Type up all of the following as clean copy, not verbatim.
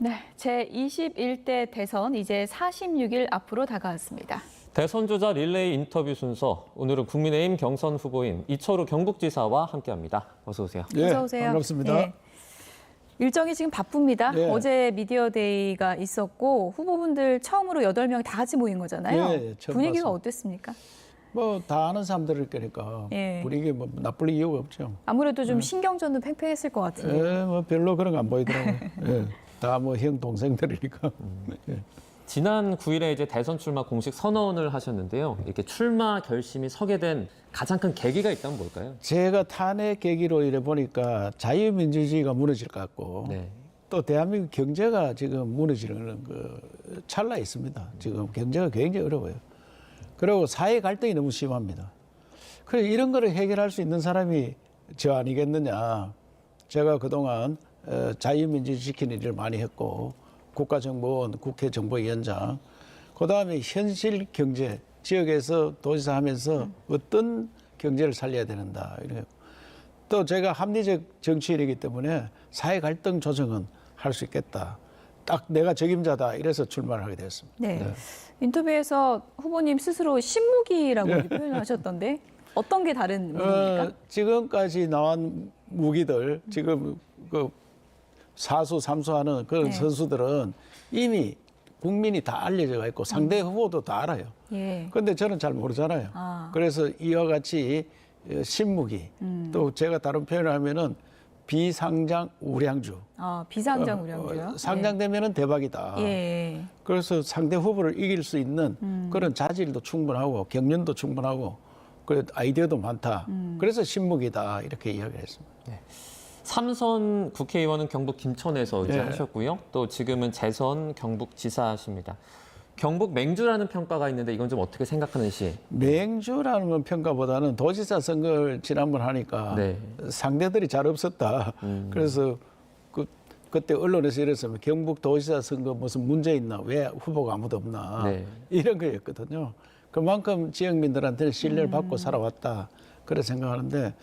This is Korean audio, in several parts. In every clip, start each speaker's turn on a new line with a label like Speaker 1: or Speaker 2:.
Speaker 1: 네, 제21대 대선 이제 46일 앞으로 다가왔습니다.
Speaker 2: 대선 주자 릴레이 인터뷰 순서, 오늘은 국민의힘 경선 후보인 이철우 경북지사와 함께합니다. 어서 오세요.
Speaker 3: 예,
Speaker 1: 어서 오세요.
Speaker 3: 반갑습니다.
Speaker 1: 예. 일정이 지금 바쁩니다.
Speaker 3: 예.
Speaker 1: 어제 미디어데이가 있었고 후보분들 처음으로 8명 다 같이 모인 거잖아요.
Speaker 3: 예, 처음
Speaker 1: 분위기가
Speaker 3: 봤습니다.
Speaker 1: 어땠습니까?
Speaker 3: 뭐 다 아는 사람들일 거니까
Speaker 1: 예.
Speaker 3: 분위기 뭐 나쁠 이유가 없죠.
Speaker 1: 아무래도 좀 신경전도 팽팽했을 것 같은데.
Speaker 3: 예, 뭐 별로 그런 거 안 보이더라고요. 예, 다 뭐 형 동생들이니까. 예.
Speaker 2: 지난 9일에 이제 대선 출마 공식 선언을 하셨는데요. 이렇게 출마 결심이 서게 된 가장 큰 계기가 있다면 뭘까요?
Speaker 3: 제가 탄핵 계기로 이래 보니까 자유민주주의가 무너질 것 같고
Speaker 2: 네.
Speaker 3: 또 대한민국 경제가 지금 무너지는 그 찰나에 있습니다. 지금 경제가 굉장히 어려워요. 그리고 사회 갈등이 너무 심합니다. 그래서 이런 거를 해결할 수 있는 사람이 저 아니겠느냐. 제가 그동안 자유민주주의 지키는 일을 많이 했고 국가정보원, 국회정보위원장, 그다음에 현실 경제, 지역에서 도지사 하면서 어떤 경제를 살려야 되는다. 이렇게. 또 제가 합리적 정치인이기 때문에 사회 갈등 조정은 할 수 있겠다. 딱 내가 적임자다. 이래서 출마를 하게 됐습니다.
Speaker 1: 네. 인터뷰에서 후보님 스스로 신무기라고 이렇게 표현하셨던데 어떤 게 다른 무기입니까?
Speaker 3: 지금까지 나온 무기들, 지금 그 사수, 삼수하는 그런
Speaker 1: 네.
Speaker 3: 선수들은 이미 국민이 다 알려져 있고 상대 후보도 다 알아요.
Speaker 1: 예.
Speaker 3: 그런데 저는 잘 모르잖아요.
Speaker 1: 아.
Speaker 3: 그래서 이와 같이 신무기, 또 제가 다른 표현을 하면은 비상장 우량주.
Speaker 1: 비상장 우량주요.
Speaker 3: 상장되면은 대박이다.
Speaker 1: 예.
Speaker 3: 그래서 상대 후보를 이길 수 있는 그런 자질도 충분하고 경륜도 충분하고 그 아이디어도 많다. 그래서 신무기다 이렇게 이야기를 했습니다.
Speaker 2: 삼선 국회의원은 경북 김천에서 이제
Speaker 3: 예.
Speaker 2: 하셨고요. 또 지금은 재선 경북지사십니다. 경북 맹주라는 평가가 있는데 이건 좀 어떻게 생각하는지.
Speaker 3: 맹주라는 건 평가보다는 도지사 선거를 지난번 하니까
Speaker 2: 네.
Speaker 3: 상대들이 잘 없었다. 그래서 그때 언론에서 이랬으면 경북 도지사 선거 무슨 문제 있나? 왜 후보가 아무도 없나?
Speaker 2: 네.
Speaker 3: 이런 거였거든요. 그만큼 지역민들한테는 신뢰를 받고 살아왔다. 그래 생각하는데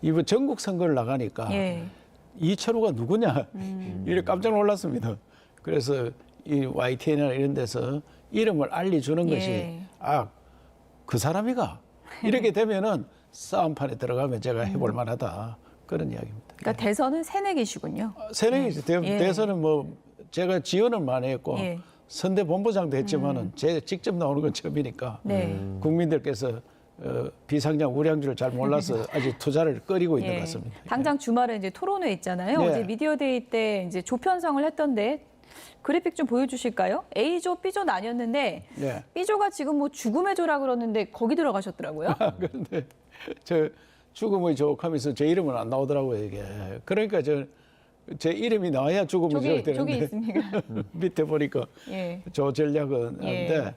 Speaker 3: 이번 전국 선거를 나가니까
Speaker 1: 예.
Speaker 3: 이철우가 누구냐? 이래 깜짝 놀랐습니다. 그래서 이 YTN이나 이런 데서 이름을 알려주는 것이
Speaker 1: 예.
Speaker 3: 그 사람이가 이렇게 되면은 싸움판에 들어가면 제가 해볼 만하다. 그런 이야기입니다.
Speaker 1: 그러니까 대선은 새내기시군요.
Speaker 3: 새내기지.
Speaker 1: 예.
Speaker 3: 대선은 뭐 제가 지원을 많이 했고
Speaker 1: 예.
Speaker 3: 선대 본부장도 했지만은 제가 직접 나오는 건 처음이니까
Speaker 1: 네.
Speaker 3: 국민들께서 비상장 우량주를 잘 몰라서 아직 투자를 꺼리고 있는 것 같습니다.
Speaker 1: 당장 주말에 이제 토론회 있잖아요.
Speaker 3: 네.
Speaker 1: 어제 미디어데이 때 이제 조 편성을 했던데 그래픽 좀 보여주실까요? A조, B조 나뉘었는데
Speaker 3: 네.
Speaker 1: B조가 지금 뭐 죽음의 조라 그러는데 거기 들어가셨더라고요.
Speaker 3: 그런데 저 죽음의 조하면서 제 이름은 안 나오더라고요 이게. 그러니까 제 이름이 나와야 죽음의 조가 되는데
Speaker 1: 저기 있습니까?
Speaker 3: 밑에 보니까
Speaker 1: 예.
Speaker 3: 조 전략은 한데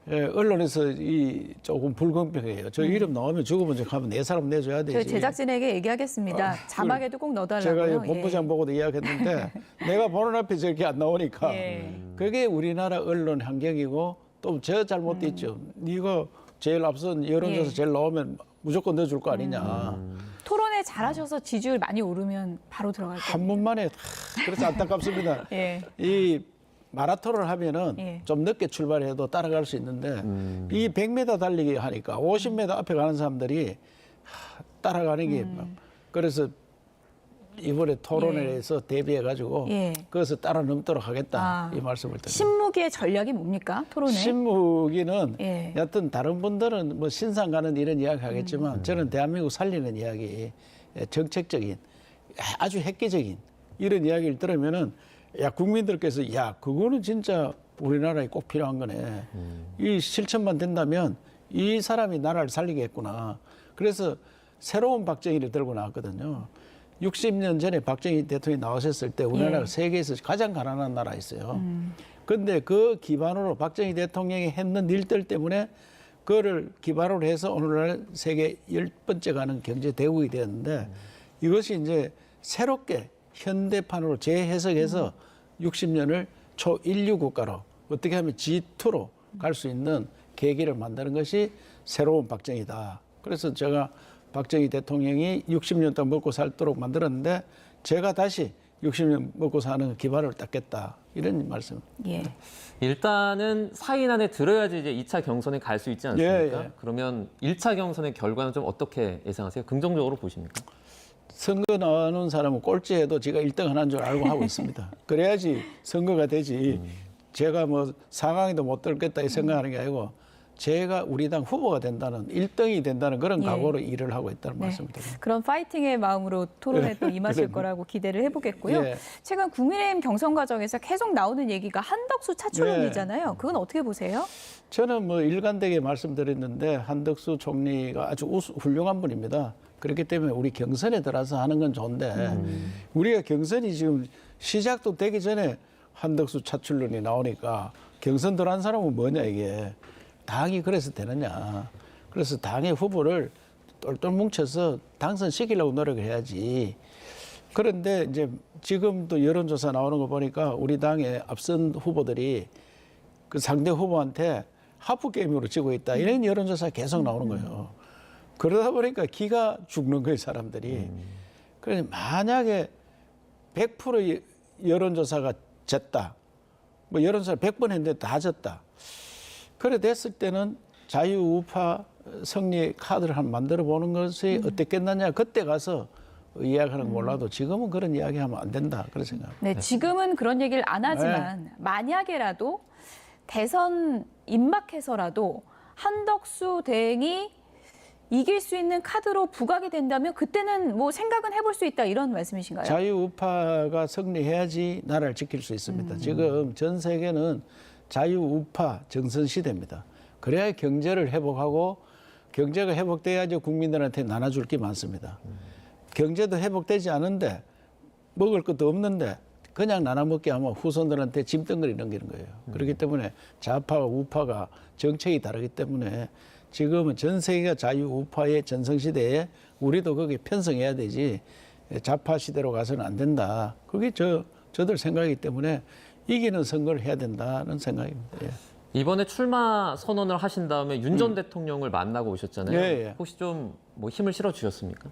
Speaker 3: 언론에서 이 조금 불공평해요. 저 이름 나오면 죽음의 조 하면 네 사람 내줘야 되지.
Speaker 1: 저희 제작진에게 얘기하겠습니다. 자막에도 꼭 넣어달라고요.
Speaker 3: 제가 본부장 보고도 이야기했는데 내가 보는 앞에 저렇게 안 나오니까
Speaker 1: 예.
Speaker 3: 그게 우리나라 언론 환경이고 또 저 잘못도 있죠. 네가 제일 앞선 여론조사
Speaker 1: 예.
Speaker 3: 제일 나오면 무조건 넣어줄 거 아니냐.
Speaker 1: 토론회 잘하셔서 지지율 많이 오르면 바로 들어갈 거예요.
Speaker 3: 한 번만에 그래서 안타깝습니다.
Speaker 1: 예.
Speaker 3: 이 마라톤을 하면은
Speaker 1: 예.
Speaker 3: 좀 늦게 출발해도 따라갈 수 있는데 이 100m 달리기 하니까 50m 앞에 가는 사람들이 따라가는 게 그래서 이번에 토론회에서 대비해가지고
Speaker 1: 예.
Speaker 3: 그것을 따라 넘도록 하겠다
Speaker 1: 아.
Speaker 3: 이 말씀을 드립니다.
Speaker 1: 신무기의 전략이 뭡니까? 토론회?
Speaker 3: 신무기는
Speaker 1: 예.
Speaker 3: 여튼 다른 분들은 뭐 신상 가는 이런 이야기 하겠지만 저는 대한민국 살리는 이야기, 정책적인 아주 획기적인 이런 이야기를 들으면은 야 국민들께서 야 그거는 진짜 우리나라에 꼭 필요한 거네. 이 실천만 된다면 이 사람이 나라를 살리겠구나. 그래서 새로운 박정희를 들고 나왔거든요. 60년 전에 박정희 대통령이 나오셨을 때 우리나라가
Speaker 1: 예.
Speaker 3: 세계에서 가장 가난한 나라였어요. 그런데 그 기반으로 박정희 대통령이 했는 일들 때문에 그거를 기반으로 해서 오늘날 세계 10번째 가는 경제 대국이 되었는데 이것이 이제 새롭게 현대판으로 재해석해서 60년을 초인류 국가로 어떻게 하면 G2로 갈 수 있는 계기를 만드는 것이 새로운 박정희다. 그래서 제가 박정희 대통령이 60년 동안 먹고 살도록 만들었는데 제가 다시 60년 먹고 사는 기반을 닦겠다 이런 말씀.
Speaker 1: 예.
Speaker 2: 일단은 4인 안에 들어야지 이제 2차 경선에 갈 수 있지 않습니까?
Speaker 3: 예, 예.
Speaker 2: 그러면 1차 경선의 결과는 좀 어떻게 예상하세요? 긍정적으로 보십니까?
Speaker 3: 선거 나오는 사람은 꼴찌해도 제가 1등 하는 줄 알고 하고 있습니다. 그래야지 선거가 되지. 제가 뭐 4강에도 못 들겠다 이 생각하는 게 아니고 제가 우리 당 후보가 된다는 1등이 된다는 그런
Speaker 1: 예.
Speaker 3: 각오로 일을 하고 있다는
Speaker 1: 네.
Speaker 3: 말씀을 드립니다.
Speaker 1: 그런 파이팅의 마음으로 토론에 또 임하실
Speaker 3: 그럼요.
Speaker 1: 거라고 기대를 해보겠고요.
Speaker 3: 예.
Speaker 1: 최근 국민의힘 경선 과정에서 계속 나오는 얘기가 한덕수 차출론이잖아요. 그건 어떻게 보세요?
Speaker 3: 저는 뭐 일관되게 말씀드렸는데 한덕수 총리가 아주 훌륭한 분입니다. 그렇기 때문에 우리 경선에 들어서 하는 건 좋은데 우리가 경선이 지금 시작도 되기 전에 한덕수 차출론이 나오니까 경선 들어간 사람은 뭐냐 이게. 당이 그래서 되느냐. 그래서 당의 후보를 똘똘 뭉쳐서 당선시키려고 노력을 해야지. 그런데 이제 지금도 여론조사 나오는 거 보니까 우리 당의 앞선 후보들이 그 상대 후보한테 하프 게임으로 지고 있다. 이런 여론조사 계속 나오는 거예요. 그러다 보니까 기가 죽는 거예요, 사람들이. 그래서 만약에 100% 여론조사가 졌다. 뭐 여론조사 100번 했는데 다 졌다. 그래 됐을 때는 자유우파 승리 카드를 한번 만들어 보는 것이 어땠겠느냐. 그때 가서 이야기하는 거 몰라도 지금은 그런 이야기하면 안 된다. 그런 생각합니다.
Speaker 1: 네, 지금은 그런 얘기를 안 하지만 만약에라도 대선 입막해서라도 한덕수 대행이 이길 수 있는 카드로 부각이 된다면 그때는 뭐 생각은 해볼 수 있다 이런 말씀이신가요?
Speaker 3: 자유우파가 승리해야지 나라를 지킬 수 있습니다. 지금 전 세계는 자유우파 정선 시대입니다. 그래야 경제를 회복하고 경제가 회복돼야지 국민들한테 나눠줄 게 많습니다. 경제도 회복되지 않은데 먹을 것도 없는데 그냥 나눠 먹게 하면 후손들한테 짐덩어리 넘기는 거예요. 그렇기 때문에 좌파와 우파가 정책이 다르기 때문에 지금은 전 세계가 자유우파의 전성시대에 우리도 거기에 편성해야 되지 좌파 시대로 가서는 안 된다. 그게 저들 생각이기 때문에 이기는 선거를 해야 된다는 생각입니다. 예.
Speaker 2: 이번에 출마 선언을 하신 다음에 윤 전 대통령을 만나고 오셨잖아요.
Speaker 3: 예, 예.
Speaker 2: 혹시 좀 뭐 힘을 실어 주셨습니까?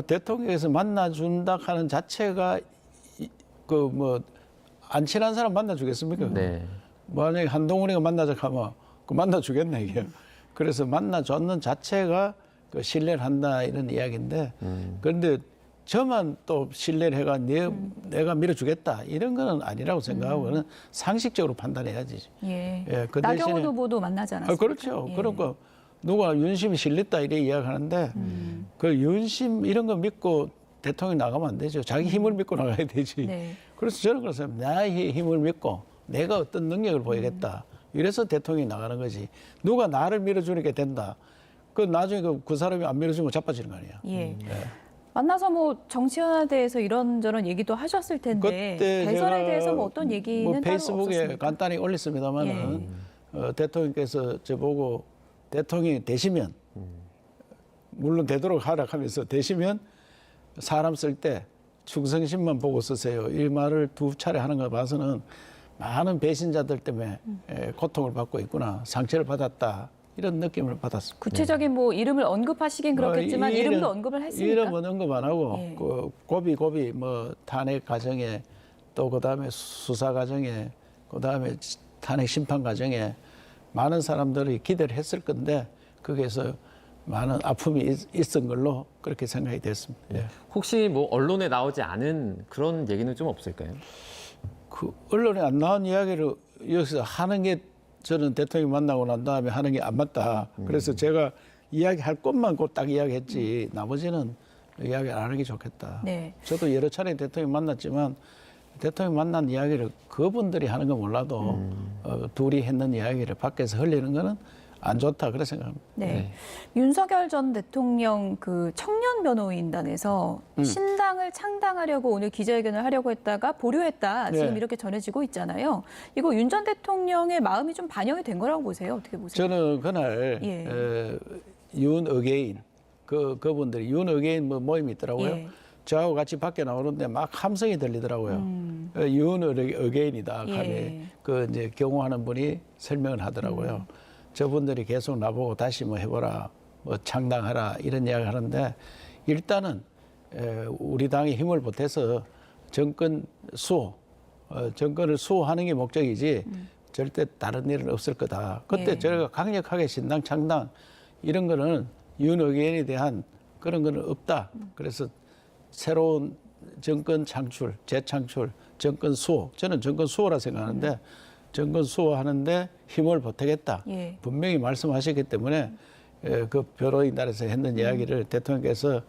Speaker 3: 대통령께서 만나준다 하는 자체가 그 뭐 안 친한 사람 만나주겠습니까?
Speaker 2: 네.
Speaker 3: 만약에 한동훈이가 만나자 하면 그 만나주겠네 이게. 그래서 만나줬는 자체가 그 신뢰를 한다 이런 이야기인데 그런데 저만 또 신뢰를 해가 내가 밀어주겠다 이런 거는 아니라고 생각하고 그는 상식적으로 판단해야지.
Speaker 1: 예.
Speaker 3: 예, 그
Speaker 1: 나경원
Speaker 3: 대신에-
Speaker 1: 후보도 만나지 않았습니까?
Speaker 3: 그렇죠.
Speaker 1: 예.
Speaker 3: 그러니까 누가 윤심이 실렸다 이래 이야기하는데 그 윤심 이런 거 믿고 대통령이 나가면 안 되죠. 자기 힘을 믿고 나가야 되지.
Speaker 1: 네.
Speaker 3: 그래서 저는 그래서 나의 힘을 믿고 내가 어떤 능력을 보이겠다. 이래서 대통령이 나가는 거지. 누가 나를 밀어주니까 된다. 그 나중에 그 사람이 안 밀어주면 자빠지는 거 아니야.
Speaker 1: 예. 만나서 뭐 정치 현안에 대해서 이런저런 얘기도 하셨을 텐데
Speaker 3: 그때
Speaker 1: 대선에
Speaker 3: 제가
Speaker 1: 대해서 뭐 어떤 얘기는
Speaker 3: 뭐
Speaker 1: 따로
Speaker 3: 페이스북에
Speaker 1: 없었습니까?
Speaker 3: 간단히 올렸습니다만은 대통령께서 저보고 대통령이 되시면 물론 되도록 하라 하면서 되시면 사람 쓸 때 충성심만 보고 쓰세요. 이 말을 두 차례 하는 거 봐서는 많은 배신자들 때문에 고통을 받고 있구나. 상처를 받았다. 이런 느낌을 받았습니다.
Speaker 1: 구체적인 뭐 이름을 언급하시긴 그렇겠지만
Speaker 3: 이
Speaker 1: 이름도 언급을 했습니까?
Speaker 3: 이름은 언급 안 하고
Speaker 1: 예.
Speaker 3: 그 고비 뭐 탄핵 과정에 또 그다음에 수사 과정에 그다음에 탄핵 심판 과정에 많은 사람들이 기대를 했을 건데 거기에서 많은 아픔이 있은 걸로 그렇게 생각이 됐습니다. 예.
Speaker 2: 혹시 뭐 언론에 나오지 않은 그런 얘기는 좀 없을까요?
Speaker 3: 그 언론에 안 나온 이야기를 여기서 하는 게 저는 대통령 만나고 난 다음에 하는 게 안 맞다. 그래서 제가 이야기할 것만 꼭 딱 이야기했지 나머지는 이야기 안 하는 게 좋겠다.
Speaker 1: 네.
Speaker 3: 저도 여러 차례 대통령 만났지만 대통령 만난 이야기를 그분들이 하는 건 몰라도 둘이 했는 이야기를 밖에서 흘리는 거는 안 좋다 그렇게 생각합니다.
Speaker 1: 네. 윤석열 전 대통령 그 청년 변호인단에서 신당을 창당하려고 오늘 기자회견을 하려고 했다가 보류했다. 지금
Speaker 3: 네.
Speaker 1: 이렇게 전해지고 있잖아요. 이거 윤 전 대통령의 마음이 좀 반영이 된 거라고 보세요? 어떻게 보세요?
Speaker 3: 저는 그날
Speaker 1: 예.
Speaker 3: 윤어게인 그분들이 윤어게인 뭐 모임이 있더라고요.
Speaker 1: 예.
Speaker 3: 저하고 같이 밖에 나오는데 막 함성이 들리더라고요. 윤어게인이다.
Speaker 1: 예.
Speaker 3: 그 이제 경호하는 분이 설명을 하더라고요. 저분들이 계속 나보고 다시 뭐 해보라, 뭐 창당하라 이런 이야기 하는데 일단은 우리 당이 힘을 보태서 정권 수호, 정권을 수호하는 게 목적이지 절대 다른 일은 없을 거다. 그때
Speaker 1: 예.
Speaker 3: 저희가 강력하게 신당 창당 이런 거는 윤 의견에 대한 그런 거는 없다. 그래서 새로운 정권 창출, 재창출, 정권 수호. 저는 정권 수호라 생각하는데 정권 수호하는데 힘을 보태겠다.
Speaker 1: 예.
Speaker 3: 분명히 말씀하셨기 때문에 그 변호인단에서 했는 이야기를 대통령께서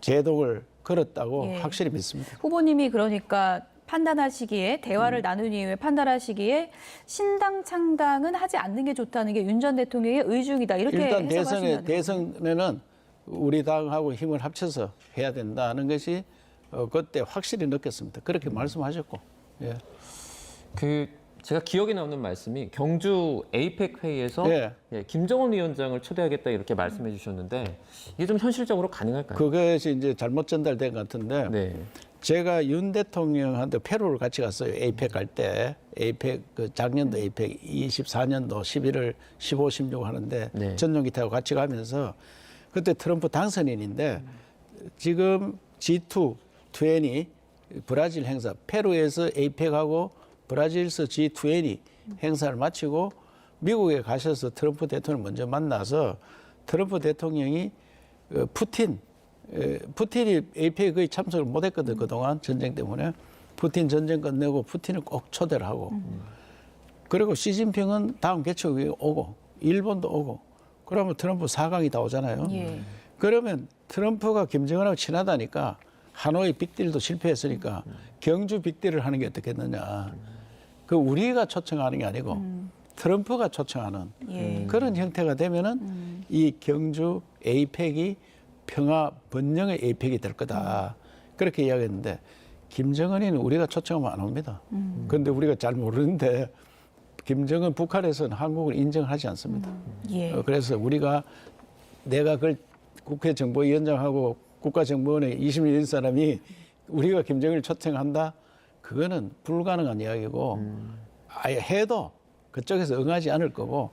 Speaker 3: 제독을 걸었다고
Speaker 1: 예.
Speaker 3: 확실히 믿습니다.
Speaker 1: 후보님이 그러니까 판단하시기에 대화를 나눈 이후에 판단하시기에 신당 창당은 하지 않는 게 좋다는 게 윤 전 대통령의 의중이다. 이렇게
Speaker 3: 일단
Speaker 1: 해석하신다는
Speaker 3: 대선에는 우리 당하고 힘을 합쳐서 해야 된다는 것이 그때 확실히 느꼈습니다. 그렇게 말씀하셨고. 예.
Speaker 2: 제가 기억에 남는 말씀이 경주 에이펙 회의에서
Speaker 3: 예.
Speaker 2: 김정은 위원장을 초대하겠다 이렇게 말씀해 주셨는데 이게 좀 현실적으로 가능할까요?
Speaker 3: 그것이 이제 잘못 전달된 것 같은데
Speaker 2: 네.
Speaker 3: 제가 윤 대통령한테 페루를 같이 갔어요. 에이펙 갈 때. 에이펙, 작년도 에이펙 24년도 11월 15, 16 하는데
Speaker 2: 네.
Speaker 3: 전용기 타고 같이 가면서 그때 트럼프 당선인인데 지금 G2, 20 브라질 행사, 페루에서 에이펙하고 브라질에서 G20 행사를 마치고 미국에 가셔서 트럼프 대통령을 먼저 만나서 트럼프 대통령이 푸틴이 에이펙에 거의 참석을 못했거든 그동안 전쟁 때문에. 푸틴 전쟁 끝내고 푸틴을 꼭 초대를 하고 그리고 시진핑은 다음 개최국에 오고 일본도 오고 그러면 트럼프 4강이 다 오잖아요.
Speaker 1: 예.
Speaker 3: 그러면 트럼프가 김정은하고 친하다니까 하노이 빅딜도 실패했으니까 경주 빅딜을 하는 게 어떻겠느냐. 그 우리가 초청하는 게 아니고 트럼프가 초청하는
Speaker 1: 예.
Speaker 3: 그런 형태가 되면은 이 경주 에이펙이 평화 번영의 에이펙이 될 거다. 그렇게 이야기했는데 김정은이는 우리가 초청하면 안 옵니다. 그런데 우리가 잘 모르는데 김정은 북한에서는 한국을 인정하지 않습니다.
Speaker 1: 예.
Speaker 3: 그래서 내가 그걸 국회 정보위원장하고 국가정보원에 20년 된 사람이 우리가 김정은을 초청한다? 그거는 불가능한 이야기고 아예 해도 그쪽에서 응하지 않을 거고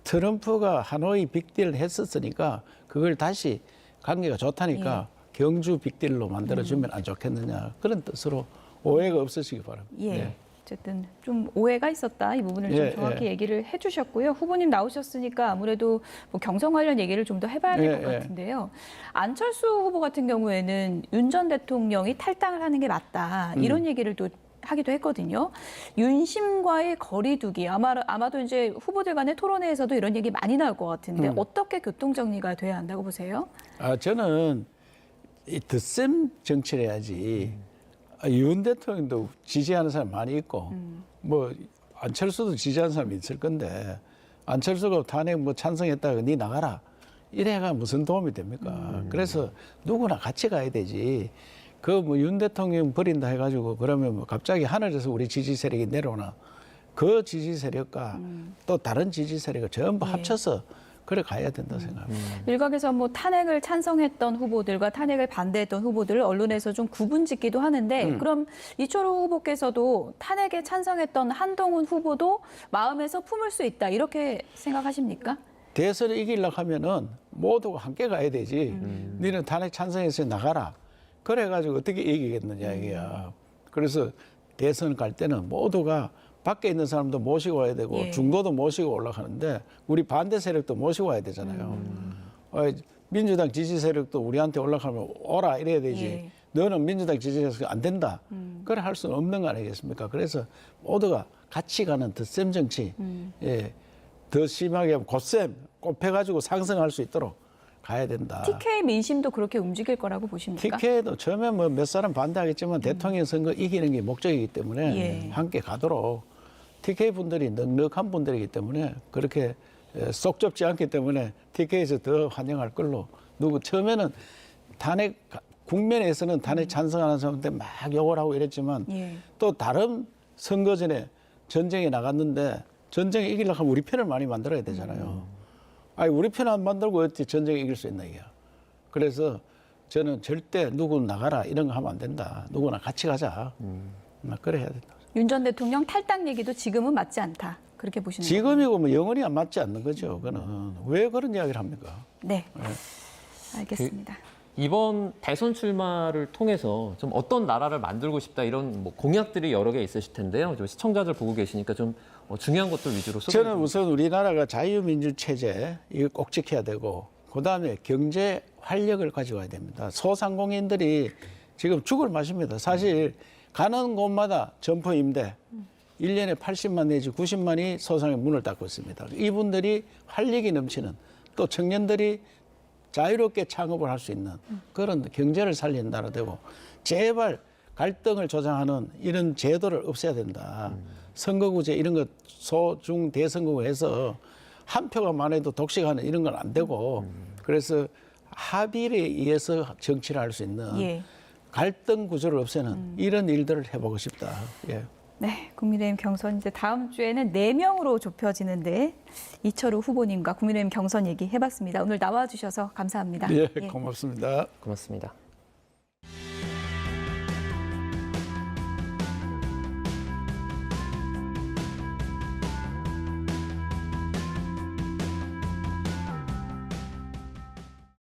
Speaker 3: 트럼프가 하노이 빅딜을 했었으니까 그걸 다시 관계가 좋다니까 경주 빅딜로 만들어주면 안 좋겠느냐 그런 뜻으로 오해가 없으시기 바랍니다.
Speaker 1: 예.
Speaker 3: 네.
Speaker 1: 어쨌든 좀 오해가 있었다. 이 부분을 좀
Speaker 3: 예,
Speaker 1: 정확히
Speaker 3: 예.
Speaker 1: 얘기를 해주셨고요. 후보님 나오셨으니까 아무래도 뭐 경선 관련 얘기를 좀 더 해봐야 될 것
Speaker 3: 예, 예.
Speaker 1: 같은데요. 안철수 후보 같은 경우에는 윤 전 대통령이 탈당을 하는 게 맞다. 이런 얘기를 또 하기도 했거든요. 윤심과의 거리두기 아마도 이제 후보들 간의 토론회에서도 이런 얘기 많이 나올 것 같은데 어떻게 교통 정리가 돼야 한다고 보세요?
Speaker 3: 저는 이 덧셈 정치를 해야지. 윤 대통령도 지지하는 사람 많이 있고, 뭐 안철수도 지지하는 사람이 있을 건데 안철수가 탄핵 뭐 찬성했다가 니 나가라 이래가 무슨 도움이 됩니까? 그래서 누구나 같이 가야 되지. 그 뭐 윤 대통령 버린다 해가지고 그러면 뭐 갑자기 하늘에서 우리 지지 세력이 내려오나 그 지지 세력과 또 다른 지지 세력을 전부 합쳐서 그래 가야 된다 생각합니다.
Speaker 1: 일각에서 뭐 탄핵을 찬성했던 후보들과 탄핵을 반대했던 후보들을 언론에서 좀 구분짓기도 하는데 그럼 이철호 후보께서도 탄핵에 찬성했던 한동훈 후보도 마음에서 품을 수 있다 이렇게 생각하십니까?
Speaker 3: 대선을 이기려고 하면은 모두가 함께 가야 되지. 너는 탄핵 찬성해서 나가라. 그래가지고 어떻게 이기겠느냐 이게야. 그래서 대선 갈 때는 모두가 밖에 있는 사람도 모시고 와야 되고
Speaker 1: 예.
Speaker 3: 중도도 모시고 올라가는데 우리 반대 세력도 모시고 와야 되잖아요. 민주당 지지 세력도 우리한테 올라가면 오라 이래야 되지.
Speaker 1: 예.
Speaker 3: 너는 민주당 지지해서 안 된다. 그래 할 수는 없는 거 아니겠습니까? 그래서 모두가 같이 가는 덧셈 정치, 예, 더 심하게 하면 곧셈, 곱해가지고 상승할 수 있도록 가야 된다.
Speaker 1: TK 민심도 그렇게 움직일 거라고 보십니까?
Speaker 3: TK도 처음에 뭐 몇 사람 반대하겠지만 대통령 선거 이기는 게 목적이기 때문에
Speaker 1: 예.
Speaker 3: 함께 가도록 TK 분들이 넉넉한 분들이기 때문에 그렇게 쏙 좁지 않기 때문에 TK에서 더 환영할 걸로 처음에는 탄핵 국면에서는 탄핵 찬성하는 사람한테 막 욕을 하고 이랬지만
Speaker 1: 예.
Speaker 3: 또 다른 선거 전에 전쟁에 나갔는데 전쟁에 이기려고 하면 우리 편을 많이 만들어야 되잖아요. 아니 우리 편 안 만들고 어떻게 전쟁에 이길 수 있나 이게. 그래서 저는 절대 누구 나가라 이런 거 하면 안 된다. 누구나 같이 가자. 그래 해야 된다.
Speaker 1: 윤 전 대통령 탈당 얘기도 지금은 맞지 않다. 그렇게 보시는 거예요?
Speaker 3: 지금이고 뭐 영원히 안 맞지 않는 거죠. 그거는 왜 그런 이야기를 합니까?
Speaker 1: 네. 알겠습니다.
Speaker 2: 이번 대선 출마를 통해서 좀 어떤 나라를 만들고 싶다 이런 뭐 공약들이 여러 개 있으실 텐데요. 좀 시청자들 보고 계시니까 좀 중요한 것들 위주로 소개해
Speaker 3: 저는 우선 우리나라가 자유민주 체제 이거 꼭 지켜야 되고 그다음에 경제 활력을 가져와야 됩니다. 소상공인들이 지금 죽을 맛입니다. 사실 가는 곳마다 점포 임대 1년에 80만 내지 90만이 소상의 문을 닫고 있습니다. 이분들이 활력이 넘치는 또 청년들이 자유롭게 창업을 할 수 있는 그런 경제를 살리는 나라 되고 제발 갈등을 조장하는 이런 제도를 없애야 된다. 선거구제 이런 것 소, 중, 대선거구 해서 한 표가 많아도 독식하는 이런 건 안 되고 그래서 합의에 의해서 정치를 할 수 있는
Speaker 1: 예.
Speaker 3: 갈등 구조를 없애는 이런 일들을 해보고 싶다. 예.
Speaker 1: 네, 국민의힘 경선 이제 다음 주에는 4명으로 좁혀지는데 이철우 후보님과 국민의힘 경선 얘기 해봤습니다. 오늘 나와주셔서 감사합니다.
Speaker 3: 예, 고맙습니다.
Speaker 2: 고맙습니다.